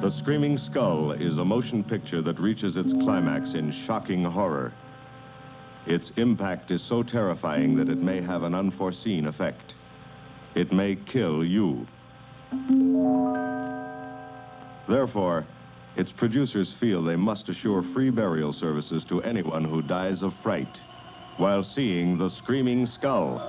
The Screaming Skull is a motion picture that reaches its climax in shocking horror. Its impact is so terrifying that it may have an unforeseen effect. It may kill you. Therefore, its producers feel they must assure free burial services to anyone who dies of fright while seeing The Screaming Skull.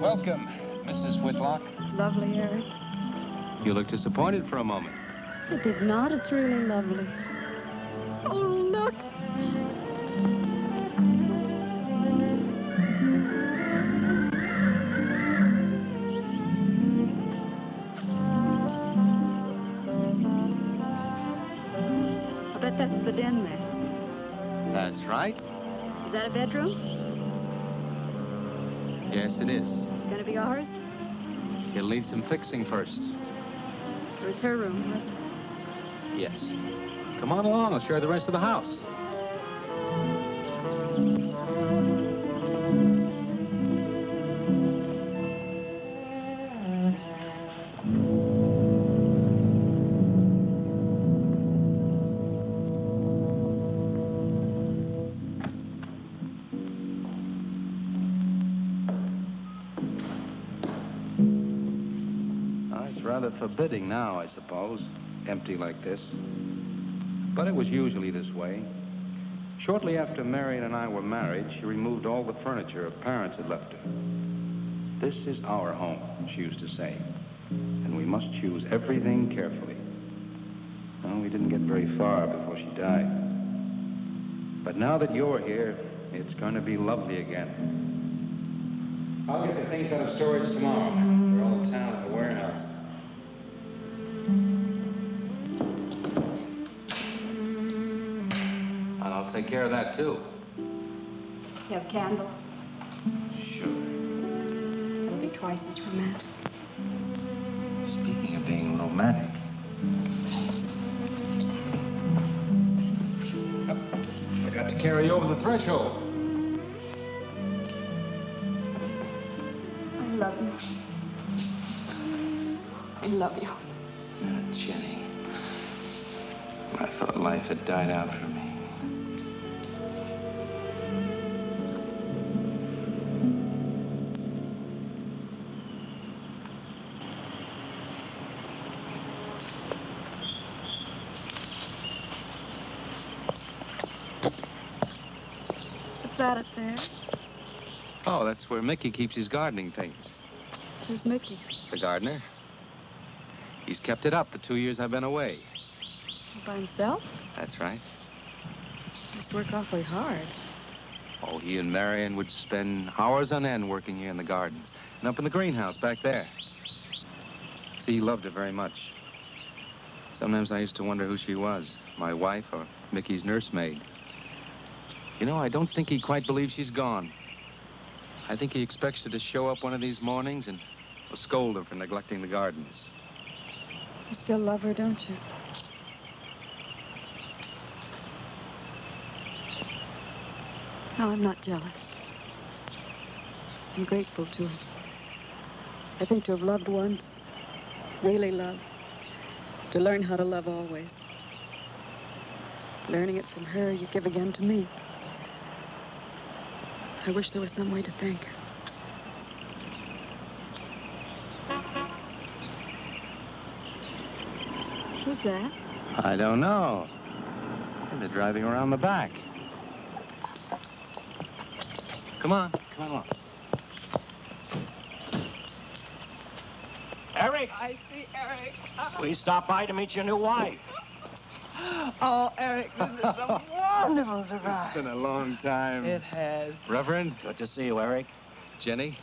Welcome, Mrs. Whitlock. It's lovely, Eric. You look disappointed for a moment. I did not. It's really lovely. Oh, look. I bet that's the den there. That's right. Is that a bedroom? Yes, it is. Gonna be ours? It'll need some fixing first. It was her room, wasn't it? Yes. Come on along. I'll show you the rest of the house. Rather forbidding now, I suppose, empty like this. But it was usually this way. Shortly after Marion and I were married, she removed all the furniture her parents had left her. This is our home, she used to say, and we must choose everything carefully. Well, we didn't get very far before she died. But now that you're here, it's going to be lovely again. I'll get the things out of storage tomorrow. They're all in town at the warehouse. And I'll take care of that, too. You have candles? Sure. It'll be twice as romantic. Speaking of being romantic... I got to carry you over the threshold. I love you. I love you. Oh, Jenny. I thought life had died out for me. that up there? Oh, that's where Mickey keeps his gardening things. Who's Mickey? The gardener. He's kept it up the 2 years I've been away. By himself? That's right. Must work awfully hard. Oh, he and Marion would spend hours on end working here in the gardens and up in the greenhouse back there. See, he loved her very much. Sometimes I used to wonder who she was, my wife or Mickey's nursemaid. You know, I don't think he quite believes she's gone. I think he expects her to show up one of these mornings and will scold her for neglecting the gardens. You still love her, don't you? No, I'm not jealous. I'm grateful to her. I think to have loved once, really loved, to learn how to love always. Learning it from her, you give again to me. I wish there was some way to thank her. Who's that? I don't know. They're driving around the back. Come on along. Eric! I see Eric. We stopped by to meet your new wife. Oh, Eric, this is a wonderful surprise. It's been a long time. It has. Reverend, Good to see you, Eric. Jenny,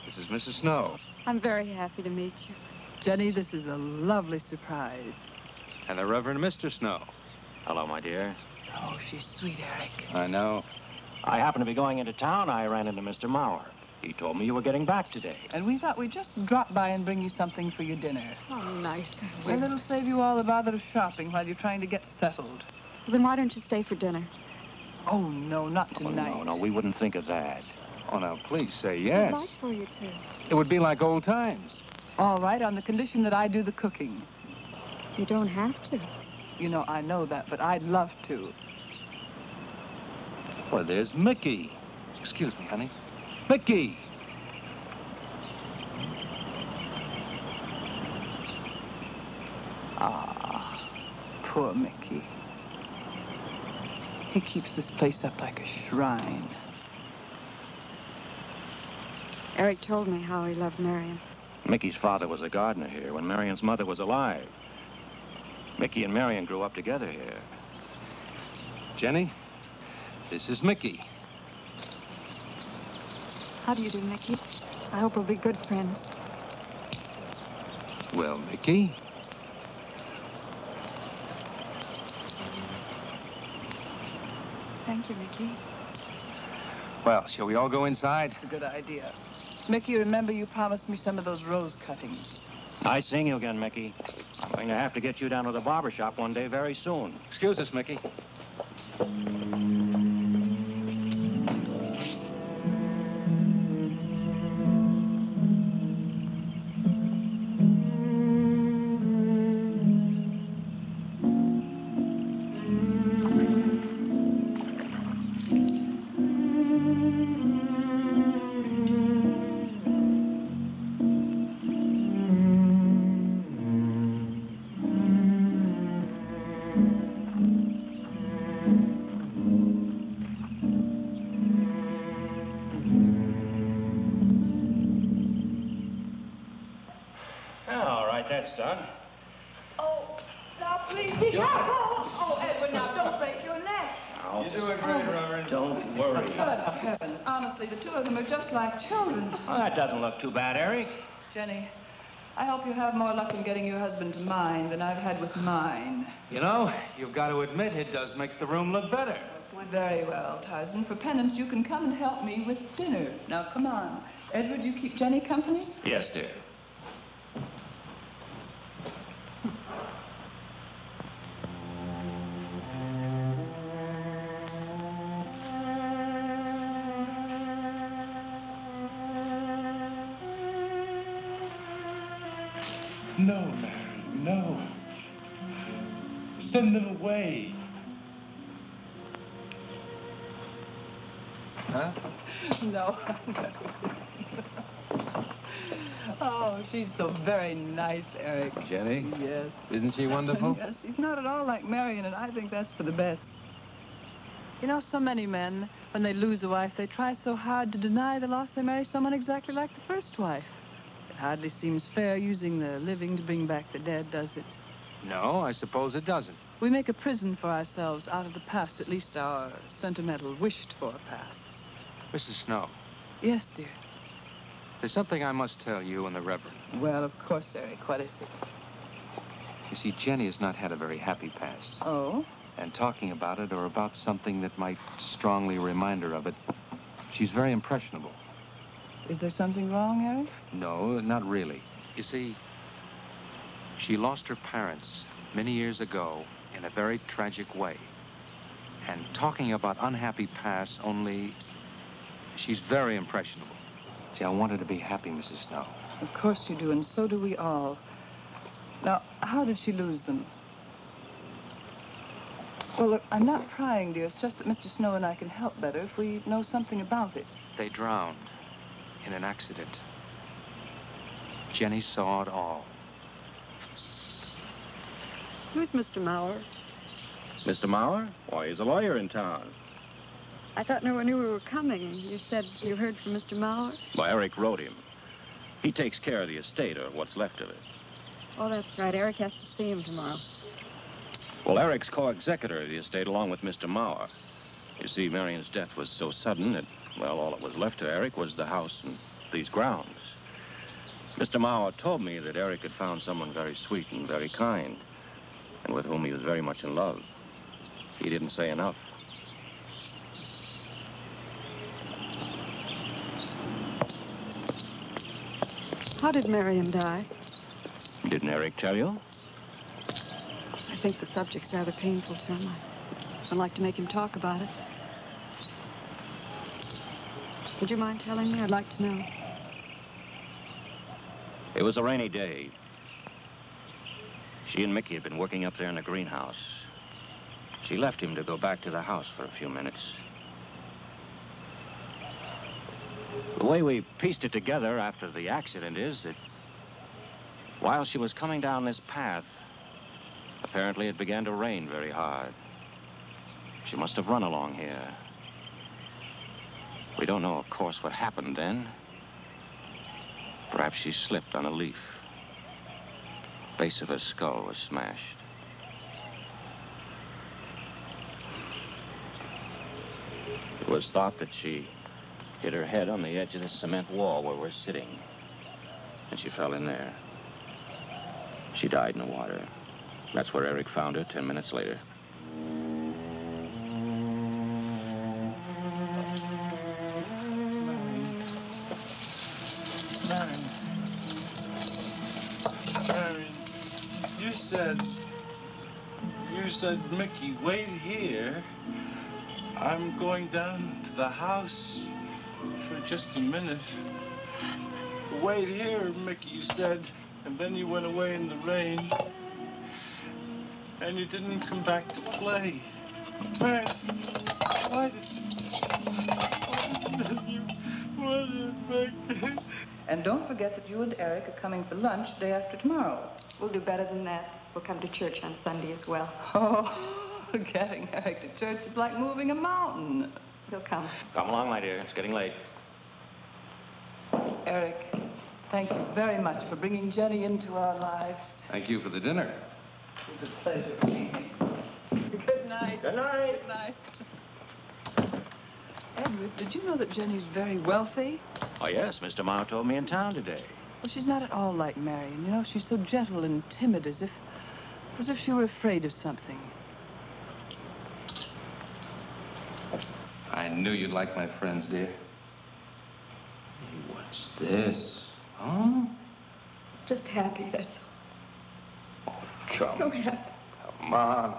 this is Mrs. Snow. I'm very happy to meet you. Jenny, this is a lovely surprise. And the Reverend Mr. Snow. Hello, my dear. Oh, she's sweet, Eric. I know. I happened to be going into town. I ran into Mr. Mauer. He told me you were getting back today. And we thought we'd just drop by and bring you something for your dinner. Oh, nice. And it'll save you all the bother of shopping while you're trying to get settled. Well, then why don't you stay for dinner? Oh, no, not tonight. Oh, no, we wouldn't think of that. Oh, now, please say yes. I'd like for you to. It would be like old times. All right, on the condition that I do the cooking. You don't have to. You know, I know that, but I'd love to. Well, there's Mickey. Excuse me, honey. Mickey! Ah, poor Mickey. He keeps this place up like a shrine. Eric told me how he loved Marion. Mickey's father was a gardener here when Marion's mother was alive. Mickey and Marion grew up together here. Jenny, this is Mickey. How do you do, Mickey? I hope we'll be good friends. Well, Mickey. Thank you, Mickey. Well, shall we all go inside? It's a good idea. Mickey, remember you promised me some of those rose cuttings. Nice seeing you again, Mickey. I'm going to have to get you down to the barber shop one day very soon. Excuse us, Mickey. All right, that's done. Oh, now please be careful. Oh, Edward, now don't break your neck. You're doing great, Reverend. Don't worry. Good heavens. Honestly, the two of them are just like children. Well, that doesn't look too bad, Eric. Jenny, I hope you have more luck in getting your husband to mine than I've had with mine. You know, you've got to admit it does make the room look better. Very well, Tarzan. For penance, you can come and help me with dinner. Now, come on. Edward, you keep Jenny company? Yes, dear. No, Mary, no. Send them away. Huh? No. Oh, she's so very nice, Eric. Jenny? Yes. Isn't she wonderful? Yes, she's not at all like Marion, and I think that's for the best. You know, so many men, when they lose a wife, they try so hard to deny the loss they marry someone exactly like the first wife. It hardly seems fair using the living to bring back the dead, does it? No, I suppose it doesn't. We make a prison for ourselves out of the past, at least our sentimental, wished-for pasts. Mrs. Snow, Yes, dear. there's something I must tell you and the Reverend. Well, of course, Eric. What is it? You see, Jenny has not had a very happy past. Oh? And talking about it or about something that might strongly remind her of it, she's very impressionable. Is there something wrong, Eric? No, not really. You see, she lost her parents many years ago in a very tragic way. And talking about unhappy pasts only, she's very impressionable. See, I want her to be happy, Mrs. Snow. Of course you do, and so do we all. Now, how did she lose them? Well, look, I'm not prying, dear. It's just that Mr. Snow and I can help better if we know something about it. They drowned in an accident. Jenny saw it all. Who's Mr. Maurer? Mr. Maurer? Why, he's a lawyer in town. I thought no one knew we were coming. You said you heard from Mr. Maurer? Well, Eric wrote him. He takes care of the estate, or what's left of it. Oh, that's right. Eric has to see him tomorrow. Well, Eric's co-executor of the estate along with Mr. Maurer. You see, Marion's death was so sudden that, well, all that was left to Eric was the house and these grounds. Mr. Maurer told me that Eric had found someone very sweet and very kind, and with whom he was very much in love. He didn't say enough. How did Marion die? Didn't Eric tell you? I think the subject's rather painful to him. I don't like to make him talk about it. Would you mind telling me? I'd like to know. It was a rainy day. She and Mickey had been working up there in the greenhouse. She left him to go back to the house for a few minutes. The way we pieced it together after the accident is that while she was coming down this path, apparently it began to rain very hard. She must have run along here. We don't know, of course, what happened then. Perhaps she slipped on a leaf. Base of her skull was smashed. It was thought that she hit her head on the edge of the cement wall where we're sitting. And she fell in there. She died in the water. That's where Eric found her 10 minutes later. Marion, you said, Mickey, wait here. I'm going down to the house for just a minute. Wait here, Mickey, you said. And then you went away in the rain. And you didn't come back to play. Marion, why did you... And don't forget that you and Eric are coming for lunch day after tomorrow. We'll do better than that. We'll come to church on Sunday as well. Oh, getting Eric to church is like moving a mountain. He'll come. Come along, my dear. It's getting late. Eric, thank you very much for bringing Jenny into our lives. Thank you for the dinner. It was a pleasure meeting you. Good night. Good night. Good night. Edward, did you know that Jenny's very wealthy? Oh, yes. Mr. Maurer told me in town today. Well, she's not at all like Marion. You know, she's so gentle and timid, as if she were afraid of something. I knew you'd like my friends, dear. Hey, what's this? Huh? Just happy, that's all. Come. So happy. Come on.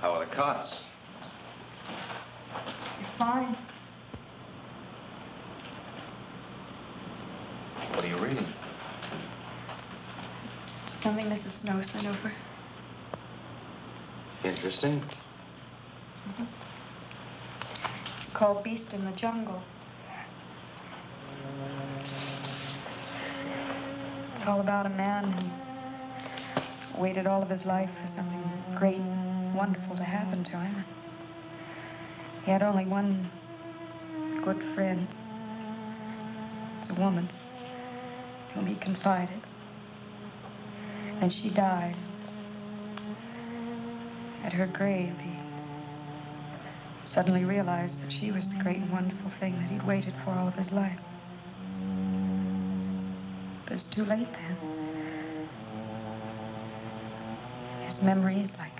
How are the cots? Fine. What are you reading? something Mrs. Snow sent over. Interesting. It's called Beast in the Jungle. It's all about a man who waited all of his life for something great and wonderful to happen to him. He had only one good friend. It's a woman whom he confided. And she died. At her grave, he suddenly realized that she was the great and wonderful thing that he'd waited for all of his life. But it was too late then. His memories, like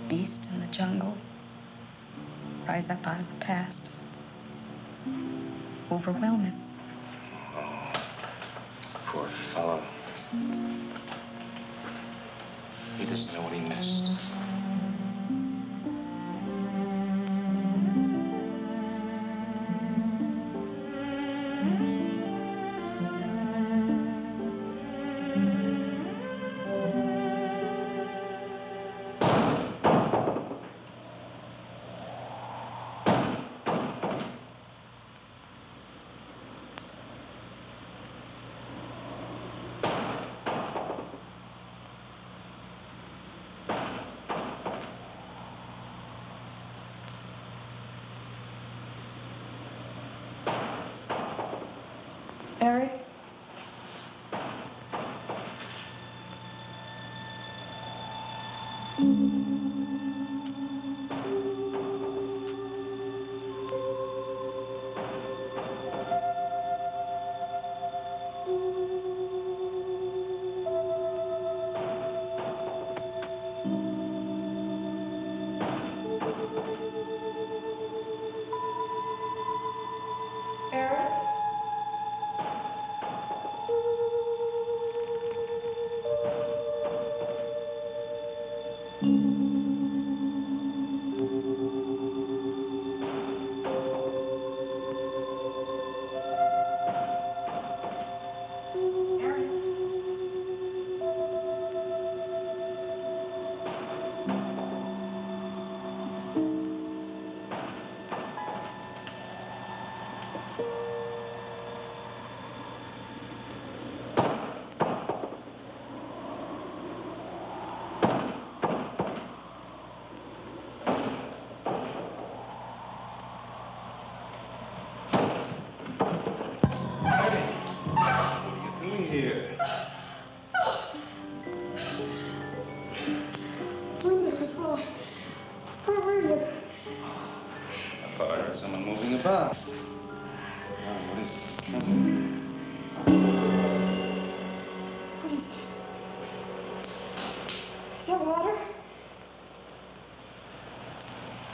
a beast in the jungle, rise up out of the past, overwhelm him. Oh, poor fellow. He doesn't know what he missed. Eric?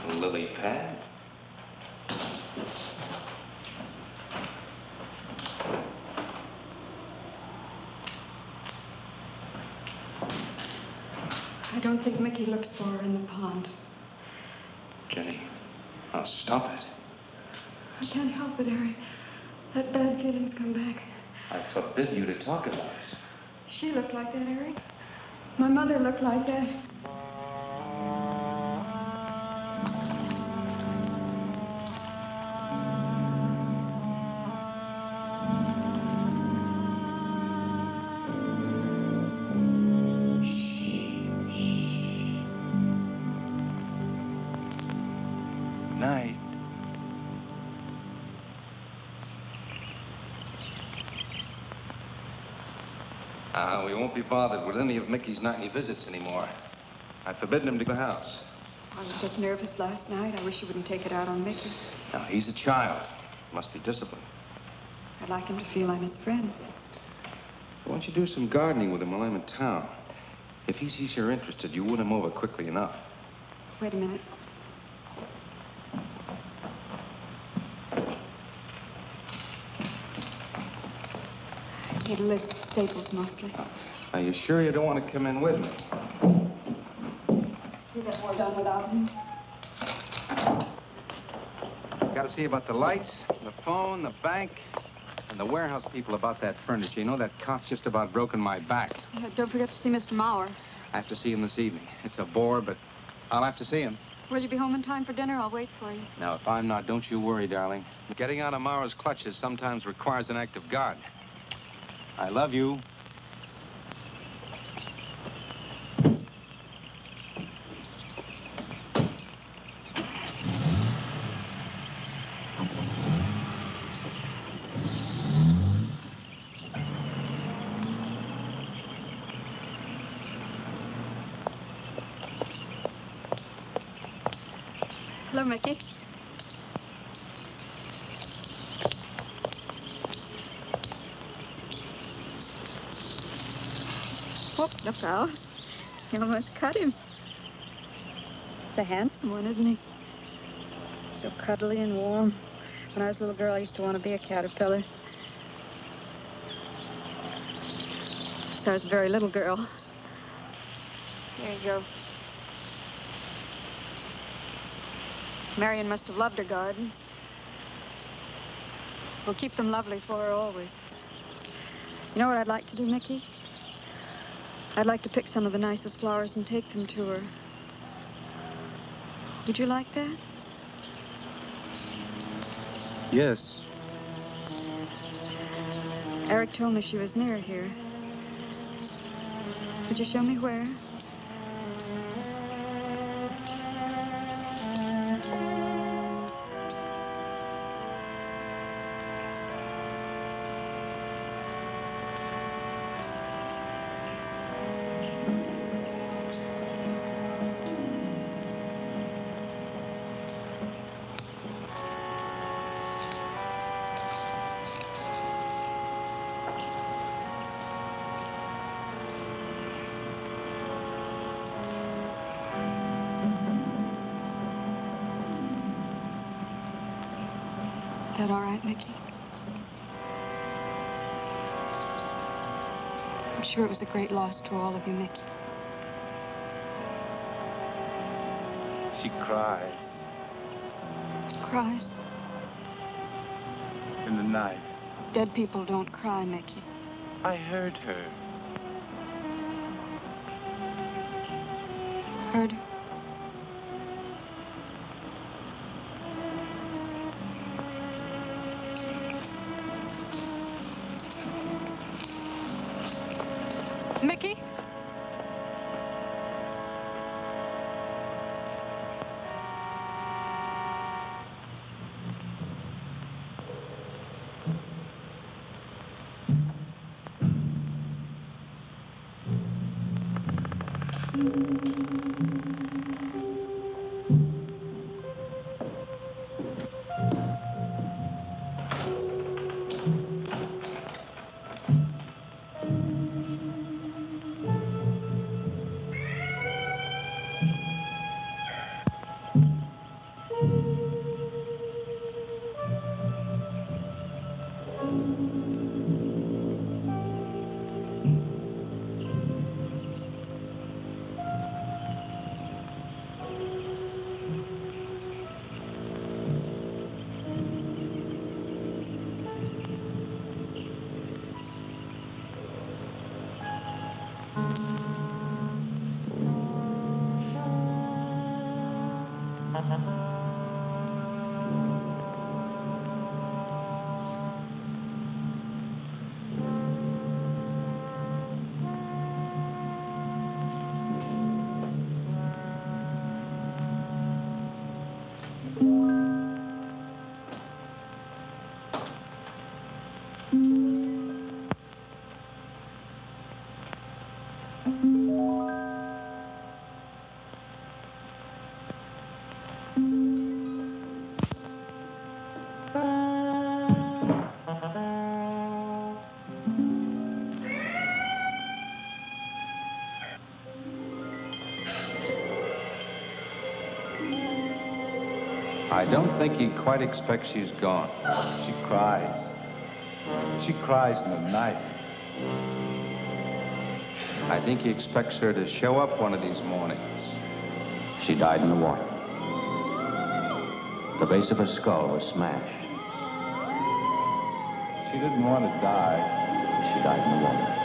Lily pad? I don't think Mickey looks for her in the pond. Jenny, oh, stop it. I can't help it, Harry. That bad feeling's come back. I forbid you to talk about it. She looked like that, Harry. My mother looked like that. Night. We won't be bothered with any of Mickey's nightly visits anymore. I've forbidden him to the house. I was just nervous last night. I wish you wouldn't take it out on Mickey. Now, he's a child. Must be disciplined. I'd like him to feel I'm his friend. Why don't you do some gardening with him while I'm in town? If he sees you're interested, you win him over quickly enough. Wait a minute. I need a list of staples, mostly. Are you sure you don't want to come in with me? You get more done without me. Got to see about the lights, the phone, the bank. And the warehouse people about that furniture, you know, that cop's just about broken my back. Yeah, don't forget to see Mr. Mauer. I have to see him this evening. It's a bore, but I'll have to see him. Will you be home in time for dinner? I'll wait for you. Now, if I'm not, don't you worry, darling. Getting out of Mauer's clutches sometimes requires an act of God. I love you. Hello, Mickey. Whoop, look out. You almost cut him. He's a handsome one, isn't he? So cuddly and warm. When I was a little girl, I used to want to be a caterpillar. So I was a very little girl. There you go. Marion must have loved her gardens. We'll keep them lovely for her always. You know what I'd like to do, Mickey? I'd like to pick some of the nicest flowers and take them to her. Would you like that? Yes. Eric told me she was near here. Would you show me where? That all right, Mickey? I'm sure it was a great loss to all of you, Mickey. She cries Cries? in the night. Dead people don't cry, Mickey. I heard her. Heard her? Mickey? I don't think he quite expects she's gone. She cries. She cries in the night. I think he expects her to show up one of these mornings. She died in the water. The base of her skull was smashed. She didn't want to die. She died in the water.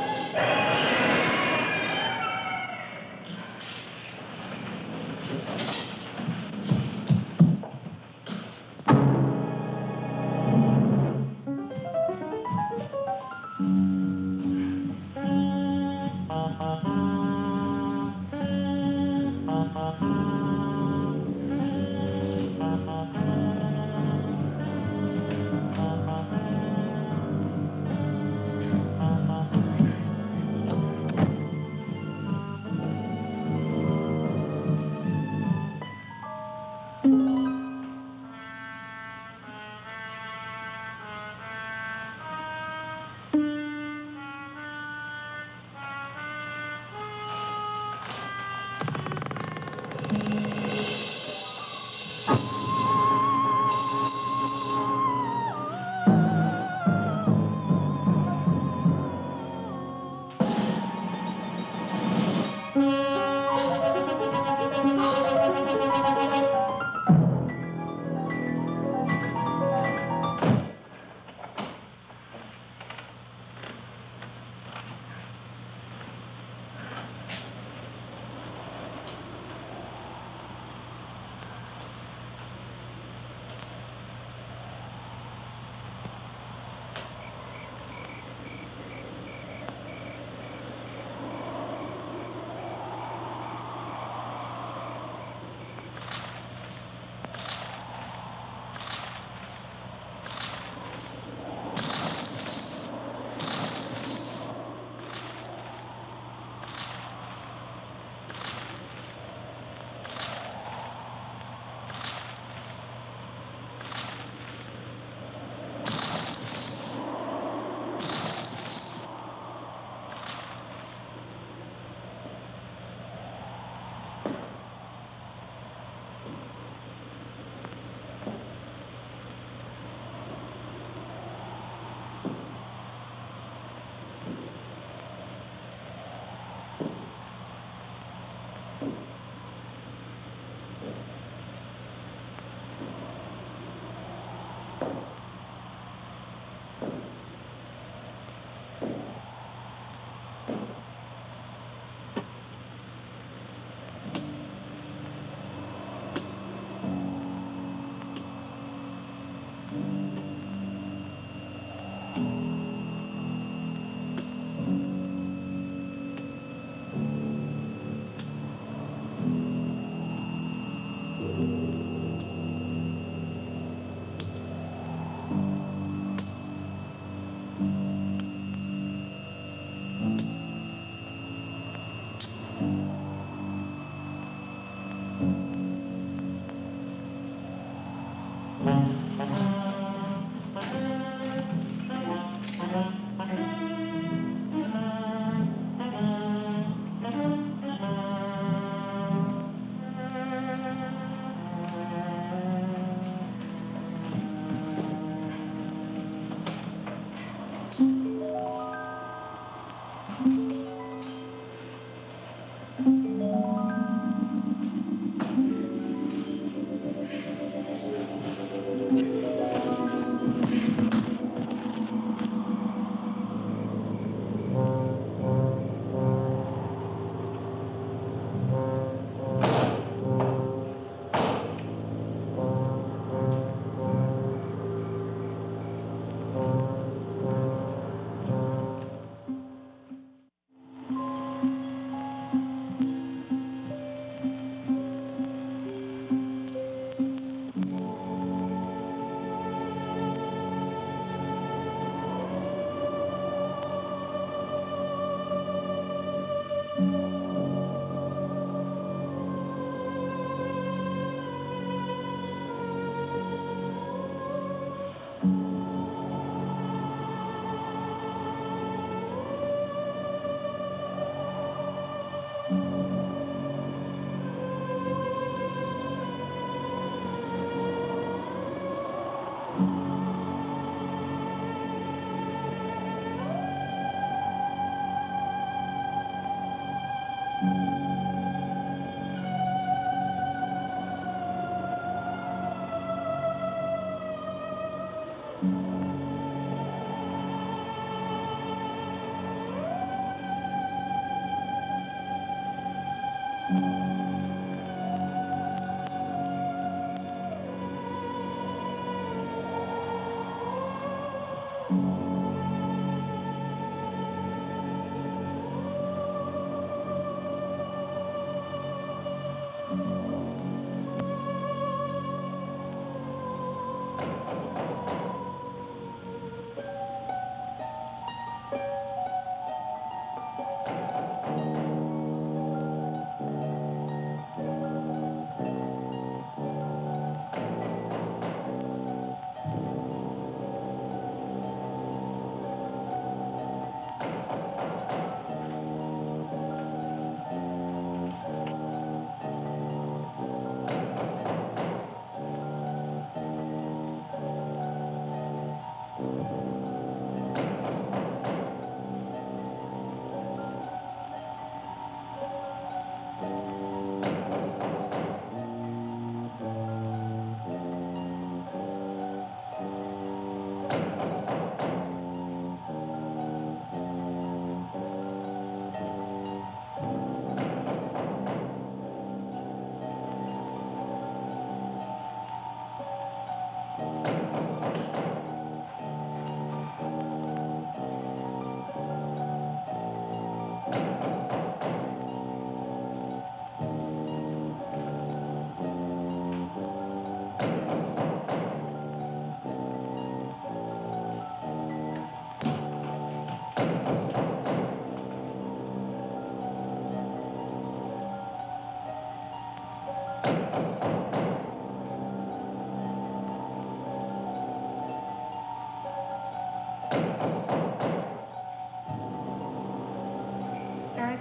Eric?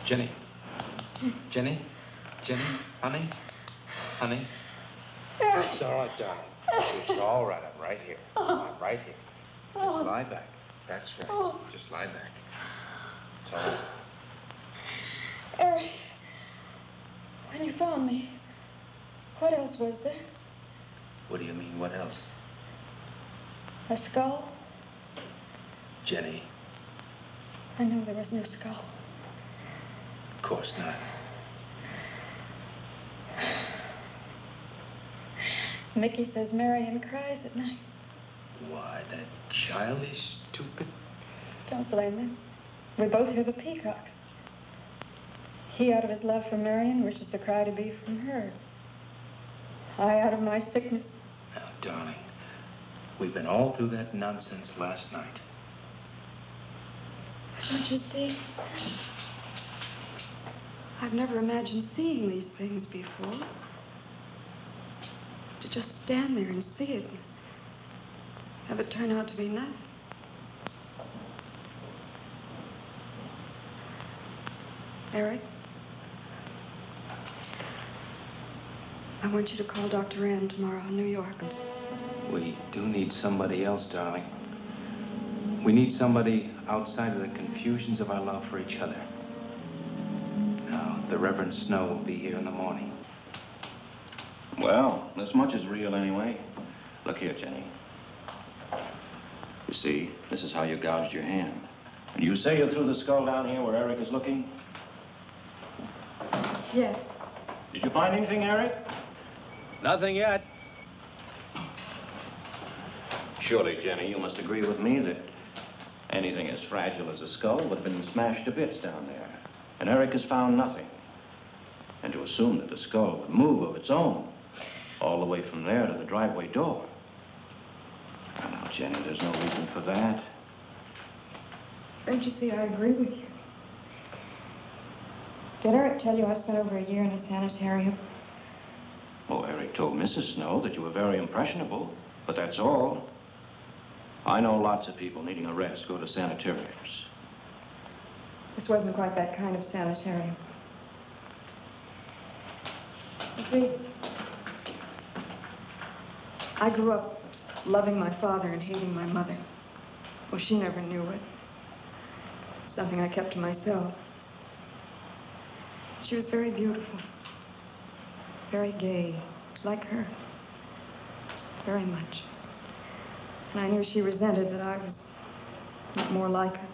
Jenny. Jenny? Jenny? Honey? Honey? It's all right, darling. It's all right. I'm right here. I'm right here. Just lie back. That's right. Just lie back. It's all right. Eric, when you found me, what else was there? What do you mean, what else? A skull? Jenny, I know there was no skull. of course not. Mickey says Marion cries at night. Why, that childish, stupid... Don't blame him. We both hear the peacocks. He out of his love for Marion wishes the cry to be from her. I out of my sickness. Now, darling, we've been all through that nonsense last night. Don't you see? I've never imagined seeing these things before. To just stand there and see it. Have it turn out to be nothing. Eric? I want you to call Dr. Ann tomorrow in New York. We do need somebody else, darling. We need somebody outside of the confusions of our love for each other. Now, the Reverend Snow will be here in the morning. Well, this much is real anyway. Look here, Jenny. You see, this is how you gouged your hand. And you say you threw the skull down here where Eric is looking? Yes. Did you find anything, Eric? Nothing yet. Surely, Jenny, you must agree with me that anything as fragile as a skull would have been smashed to bits down there. And Eric has found nothing. And to assume that the skull would move of its own all the way from there to the driveway door. Now, Jenny, there's no reason for that. Don't you see, I agree with you. Did Eric tell you I spent over a year in a sanitarium? Oh, Eric told Mrs. Snow that you were very impressionable, but that's all. I know lots of people needing a rest go to sanitariums. This wasn't quite that kind of sanitarium. You see, I grew up loving my father and hating my mother. Well, she never knew it. Something I kept to myself. She was very beautiful. Very gay, like her. Very much. And I knew she resented that I was not more like her.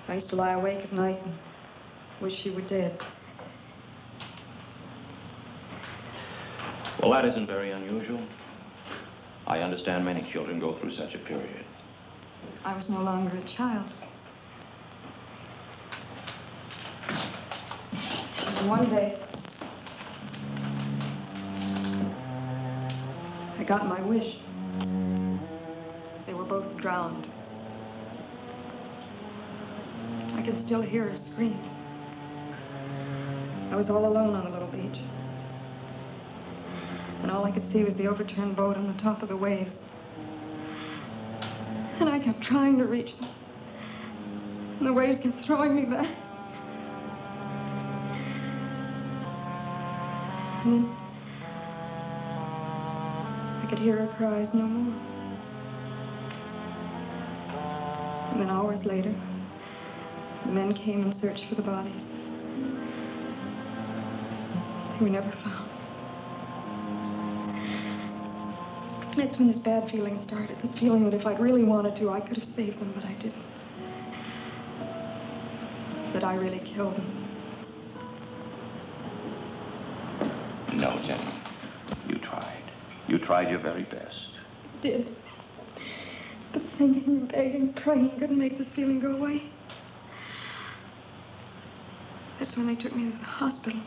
I used to lie awake at night and wish she were dead. Well, that isn't very unusual. I understand many children go through such a period. I was no longer a child. And one day, I got my wish. They were both drowned. I could still hear her scream. I was all alone on the little beach. And all I could see was the overturned boat on the top of the waves. And I kept trying to reach them. And the waves kept throwing me back. And then I could hear her cries no more. And then hours later, the men came and searched for the bodies. They were never found. That's when this bad feeling started. This feeling that if I'd really wanted to, I could have saved them, but I didn't. That I really killed them. No, Jenny. You tried. You tried your very best. Did. But thinking, begging, praying couldn't make this feeling go away. That's when they took me to the hospital.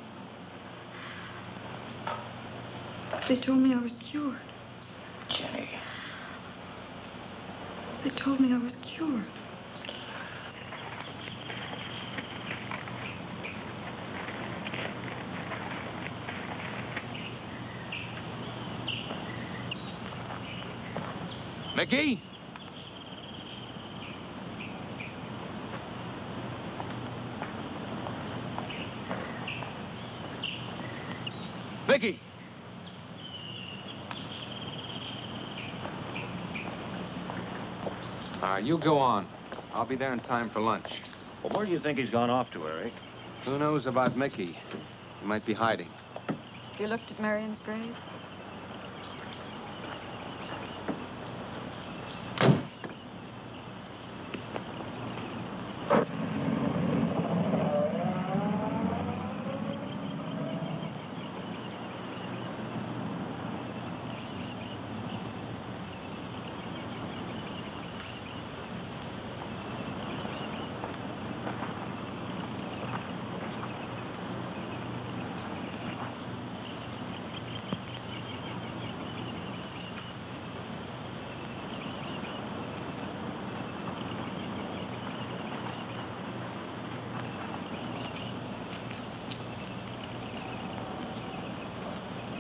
They told me I was cured. Jenny. They told me I was cured. Mickey? Mickey! All right, you go on. I'll be there in time for lunch. Well, where do you think he's gone off to, Eric? Who knows about Mickey? He might be hiding. You looked at Marion's grave?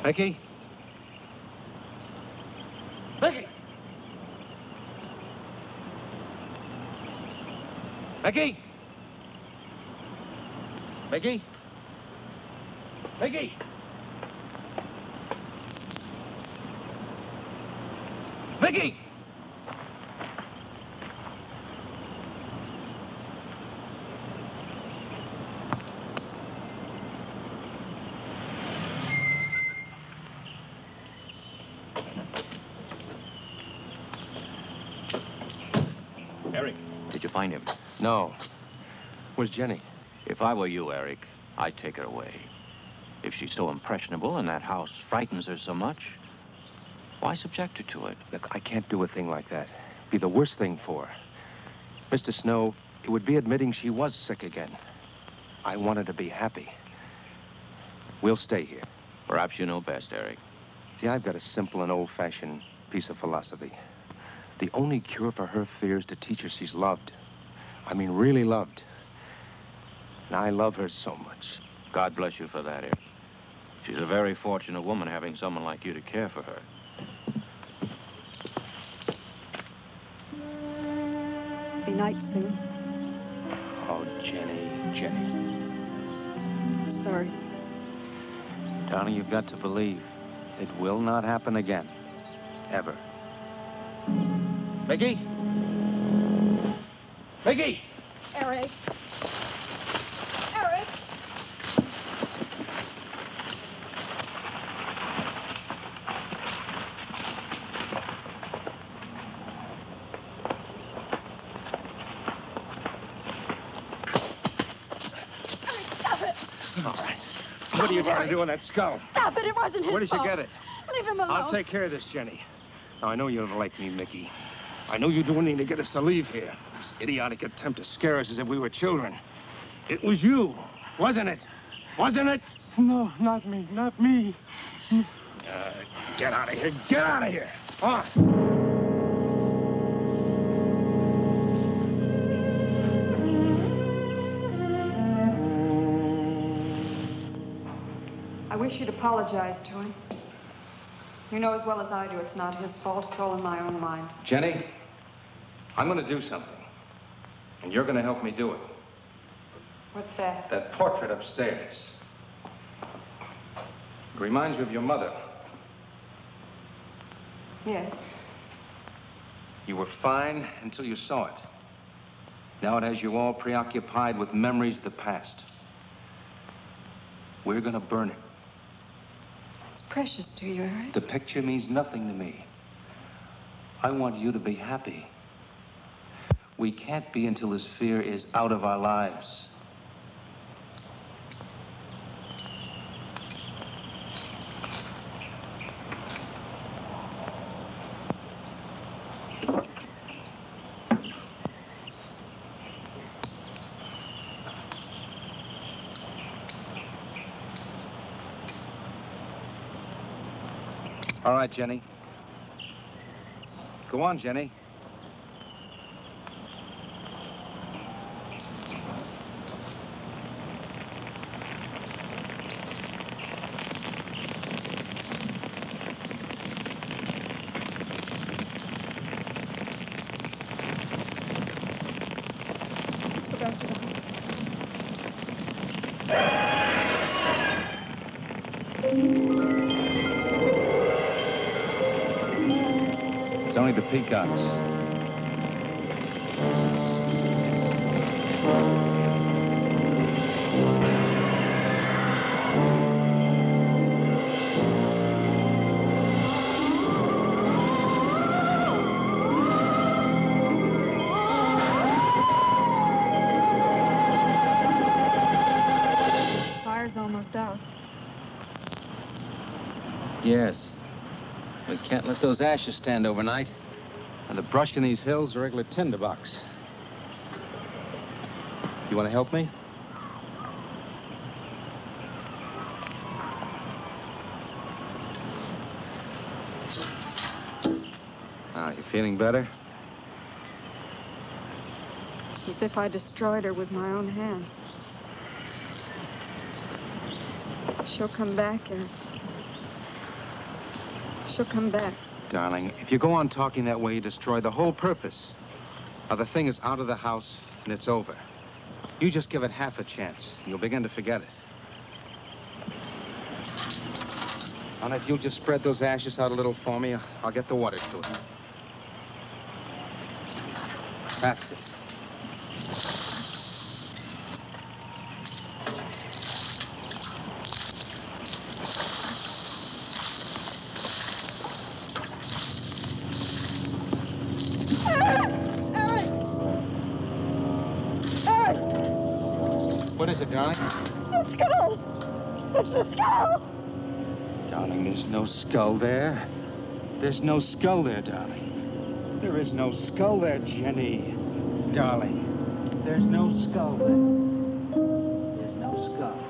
Mickey? Mickey! Mickey? Mickey? Mickey? Mickey! Eric, did you find him? No. Where's Jenny? If I were you, Eric, I'd take her away. If she's so impressionable and that house frightens her so much, why subject her to it? Look, I can't do a thing like that. It'd be the worst thing for her. Mr. Snow, it would be admitting she was sick again. I want her to be happy. We'll stay here. Perhaps you know best, Eric. See, I've got a simple and old-fashioned piece of philosophy. The only cure for her fear is to teach her she's loved. I mean, really loved. And I love her so much. God bless you for that, Eric. She's a very fortunate woman having someone like you to care for her. Be night soon. Oh, Jenny, Jenny. I'm sorry. Darling, you've got to believe it will not happen again. Ever. Mickey? Mickey! Eric. Eric! Stop it! All right. What are you trying to do on that skull? Stop it! It wasn't his Where did you fault. get it? Leave him alone. I'll take care of this, Jenny. Now, I know you don't like me, Mickey. I know you do anything to get us to leave here. This idiotic attempt to scare us as if we were children. It was you, wasn't it? Wasn't it? No, not me, not me. Get out of here. Get out of here. On. I wish you'd apologize to him. You know as well as I do it's not his fault. It's all in my own mind. Jenny, I'm going to do something. And you're going to help me do it. What's that? That portrait upstairs. It reminds you of your mother. Yes. You were fine until you saw it. Now it has you all preoccupied with memories of the past. We're gonna burn it. It's precious to you, Eric. The picture means nothing to me. I want you to be happy. We can't be until this fear is out of our lives. All right, Jenny. Go on, Jenny. Let's go back to the house. It's only the peacocks. Fire's almost out. Yes. We can't let those ashes stand overnight. And the brush in these hills are regular tinderbox. You want to help me? Now, you feeling better? It's as if I destroyed her with my own hands. She'll come back, Eric. She'll come back. Darling, if you go on talking that way, you destroy the whole purpose. Now, the thing is out of the house, and it's over. You just give it half a chance, and you'll begin to forget it. And if you'll just spread those ashes out a little for me, I'll get the water to it. That's it. What is it, darling? The skull! It's the skull! Darling, there's no skull there. There's no skull there, darling. There is no skull there, Jenny. Darling, there's no skull there. There's no skull.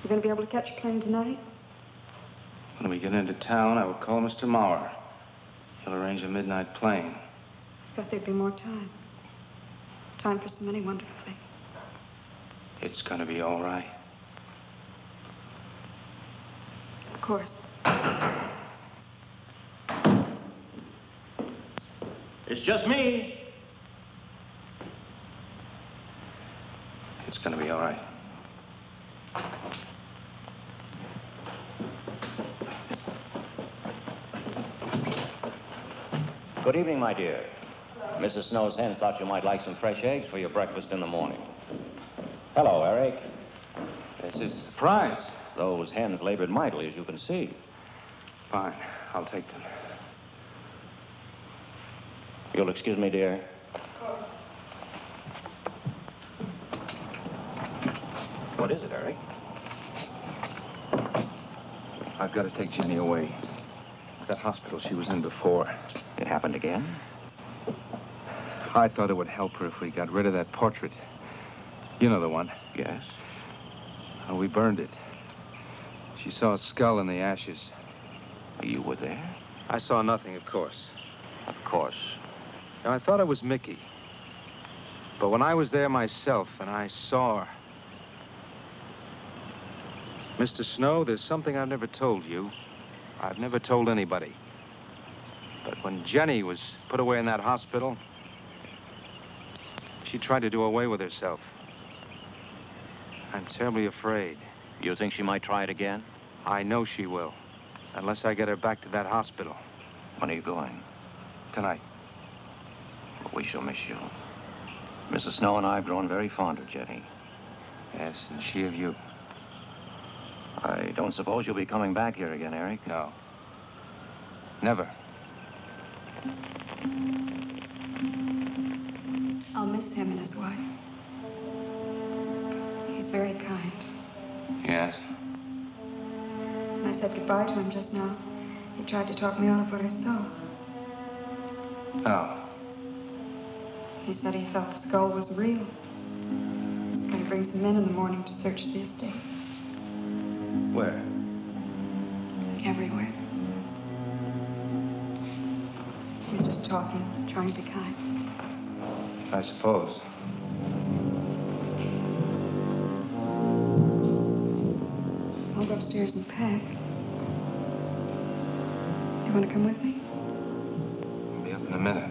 You going to be able to catch a plane tonight? When we get into town, I will call Mr. Maurer. He'll arrange a midnight plane. Thought there'd be more time. Time for so many wonderful things. It's gonna be all right. Of course. It's just me. It's gonna be all right. Good evening, my dear. Mrs. Snow's hens thought you might like some fresh eggs for your breakfast in the morning. Hello, Eric. This is a surprise. Those hens labored mightily, as you can see. Fine. I'll take them. You'll excuse me, dear. What is it, Eric? I've got to take Jenny away. That hospital she was in before. It happened again? I thought it would help her if we got rid of that portrait. You know the one. Yes. We burned it. She saw a skull in the ashes. You were there? I saw nothing, of course. Of course. Now, I thought it was Mickey. But when I was there myself and I saw her... Mr. Snow, there's something I've never told you. I've never told anybody. But when Jenny was put away in that hospital, she tried to do away with herself. I'm terribly afraid. You think she might try it again? I know she will. Unless I get her back to that hospital. When are you going? Tonight. We shall miss you. Mrs. Snow and I have grown very fond of Jenny. Yes, and she of you. I don't suppose you'll be coming back here again, Eric? No. Never. I'll miss him and his wife. He's very kind. Yes? When I said goodbye to him just now, he tried to talk me out of what I saw. Oh. He said he felt the skull was real. He's going to bring some men in the morning to search the estate. Where? Everywhere. He was just talking, trying to be kind. I suppose. I'll go upstairs and pack. You want to come with me? I'll be up in a minute.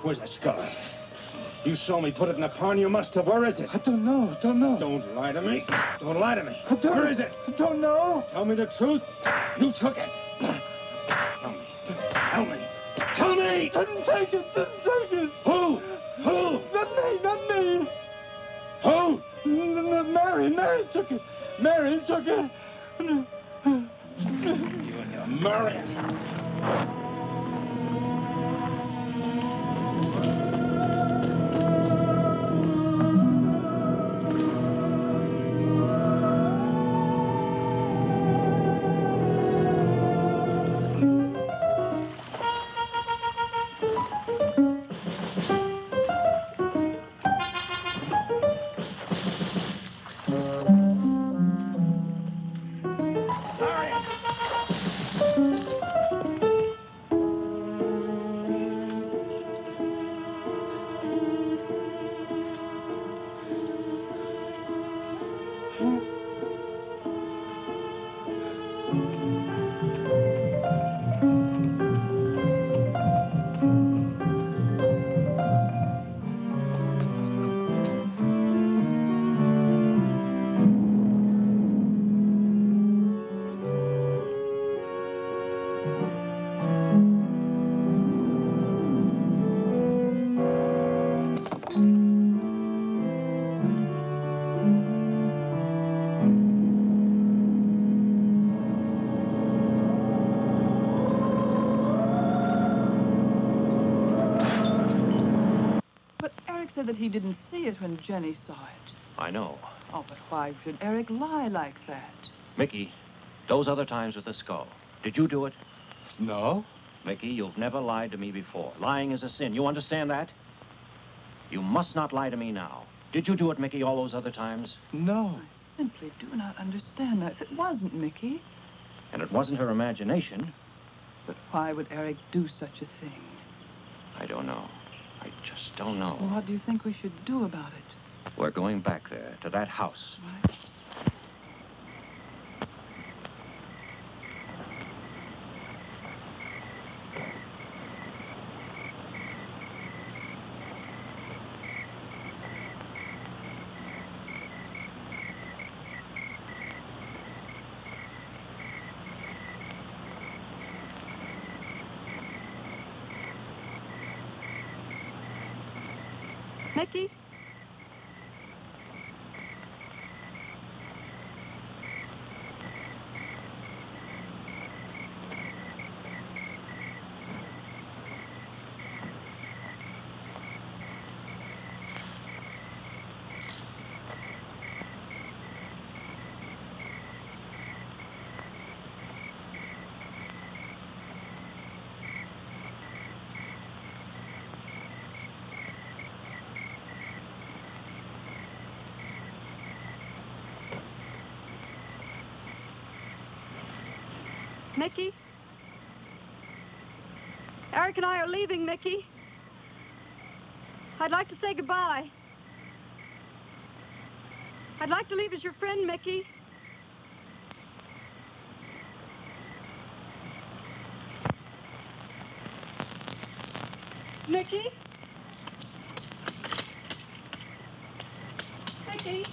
Where's that skull? You saw me put it in the pond. You must have. Where is it? I don't know. Don't lie to me. Don't lie to me. Where is it? I don't know. Tell me the truth. You took it. Tell me. Tell me. Didn't take it. Who? Not me. Who? Mary took it. Mary took it. You and your Mary. said that he didn't see it when Jenny saw it. I know. Oh, but why should Eric lie like that? Mickey, those other times with the skull, did you do it? No. Mickey, you've never lied to me before. Lying is a sin. You understand that? You must not lie to me now. Did you do it, Mickey, all those other times? No. I simply do not understand that. If it wasn't Mickey, And it wasn't her imagination. but why would Eric do such a thing? I don't know. I just don't know. Well, what do you think we should do about it? We're going back there, to that house. Right. Mickey? Mickey? Eric and I are leaving, Mickey. I'd like to say goodbye. I'd like to leave as your friend, Mickey. Mickey? Mickey?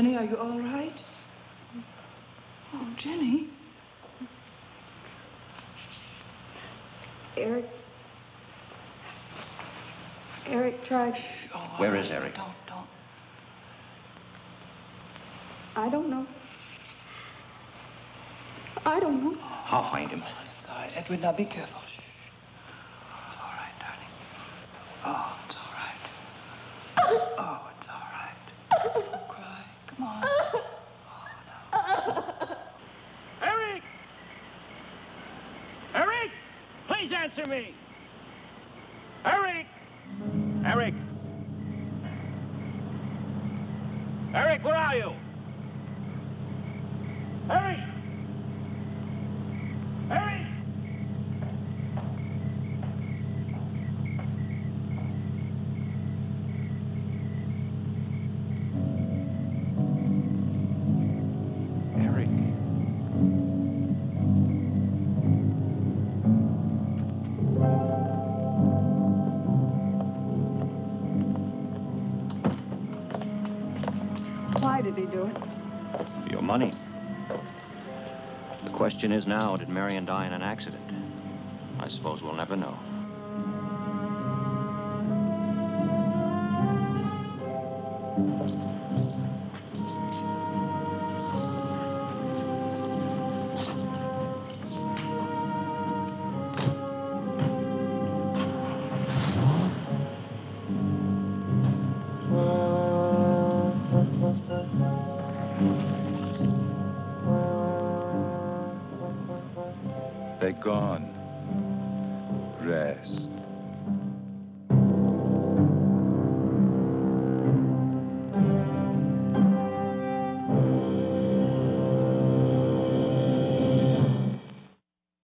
Jenny, are you all right? Oh, Jenny. Eric tried. Oh, Where is Eric? Don't. I don't know. I don't know. I'll find him. It's all right. Edwin, now be careful. Shh. It's all right, darling. Oh, it's all right. Oh, it's all right. Don't cry. Come on. Oh, no. Eric! Eric! Please answer me! Eric! Eric! Eric, where are you? Eric! Eric! Eric. Why did he do it? Your money. The question is now, did Marion die in an accident? I suppose we'll never know. They're gone. Rest.